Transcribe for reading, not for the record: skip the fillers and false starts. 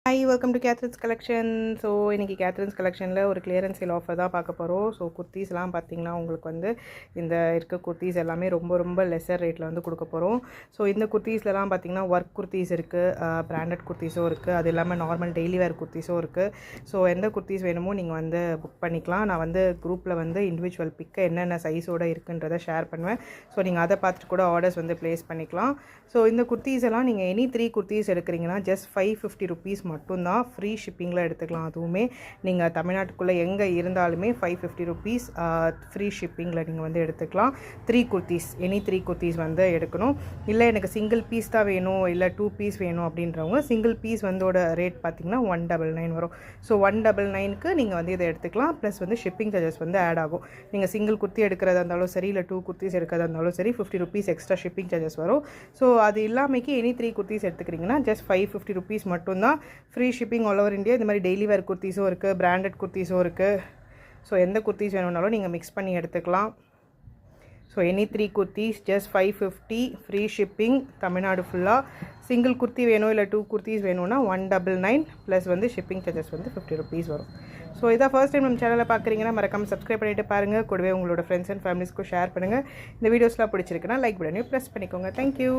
Hi, welcome to Catherine's collection. So இன்றைக்கி Catherine's கலெக்ஷனில் ஒரு கிளியரன்ஸ் சேல் ஆஃபர் தான் பார்க்க போகிறோம். ஸோ குர்த்தீஸ்லாம் பார்த்திங்கன்னா உங்களுக்கு வந்து இந்த இருக்க குர்த்தீஸ் எல்லாமே ரொம்ப ரொம்ப லெஸர் ரேட்டில் வந்து கொடுக்க போகிறோம். ஸோ இந்த குர்த்தீஸ்லாம் பார்த்திங்கன்னா ஒர்க் குர்த்தீஸ் இருக்குது, பிராண்டட் குர்த்தீஸும் இருக்குது, அது இல்லாமல் நார்மல் டெய்லி வேர் குர்த்தீஸும் இருக்குது. ஸோ எந்த குர்த்தீஸ் வேணுமோ நீங்கள் வந்து புக் பண்ணிக்கலாம். நான் வந்து குரூப்பில் வந்து இண்டிவிஜுவல் பிக்கு என்னென்ன சைஸோடு இருக்குன்றதை ஷேர் பண்ணுவேன். ஸோ நீங்கள் அதை பார்த்துட்டு கூட ஆர்டர்ஸ் வந்து ப்ளேஸ் பண்ணிக்கலாம். ஸோ இந்த குர்த்தீஸ் எல்லாம் நீங்கள் எனி 3 குர்த்தீஸ் எடுக்கிறீங்கன்னா ஜஸ்ட் 550 ருபீஸ் மட்டும்தான். ஃப்ரீ ஷிப்பிங்கில் எடுத்துக்கலாம். அதுவுமே நீங்கள் தமிழ்நாட்டுக்குள்ளே எங்கே இருந்தாலுமே 550 ருபீஸ் ஃப்ரீ ஷிப்பிங்கில் நீங்கள் வந்து எடுத்துக்கலாம். 3 குர்த்தீஸ், எனி 3 குர்த்தீஸ் வந்து எடுக்கணும். இல்லை எனக்கு சிங்கிள் பீஸ் தான் வேணும், இல்லை 2 பீஸ் வேணும் அப்படின்றவங்க சிங்கிள் பீஸ் வந்தோட ரேட் பார்த்திங்கன்னா 199 வரும். ஸோ 199க்கு நீங்கள் வந்து இதை எடுத்துக்கலாம். ப்ளஸ் வந்து ஷிப்பிங் சார்ஜஸ் வந்து ஆட் ஆகும். நீங்கள் சிங்கிள் குர்த்தி எடுக்கிறதா இருந்தாலும் சரி, இல்லை 2 குர்த்தீஸ் எடுக்கிறதா இருந்தாலும் சரி, 50 ருபீஸ் எக்ஸ்ட்ரா ஷிப்பிங் சார்ஜஸ் வரும். ஸோ அது இல்லாமக்கி எனி 3 குர்த்தீஸ் எடுத்துக்கிறீங்கன்னா ஜஸ்ட் 550 ருபீஸ் மட்டும்தான். Free shipping all over India. இந்த மாதிரி டெய்லி வேர் குர்த்தீஸும் இருக்குது, பிராண்டட் குர்த்தீஸும் இருக்குது. ஸோ எந்த குர்த்தீஸ் வேணும்னாலும் நீங்கள் மிக்ஸ் பண்ணி எடுத்துக்கலாம். So any 3 kurtis just 550 free shipping Tamil Nadu ஃபுல்லாக. சிங்கிள் குர்த்தி வேணும் இல்லை 2 குர்த்தீஸ் வேணும்னா 199 ப்ளஸ் வந்து ஷிப்பிங் சார்ஜஸ் வந்து 50 ருபீஸ் வரும். ஸோ இதான் ஃபர்ஸ்ட் டைம் நம்ம சேனலில் பார்க்குறீங்கன்னா மறக்காமல் சப்ஸ்கிரைப் பண்ணிவிட்டு பாருங்கள். கூடவே உங்களோட ஃப்ரெண்ட்ஸ் அண்ட் ஃபேமிலிஸ்க்கும் ஷேர் பண்ணுங்கள். இந்த வீடியோஸ்லாம் பிடிச்சிருக்குன்னா லைக் பட்டனையும் ப்ரெஸ் பண்ணிக்கோங்க. தேங்க்யூ.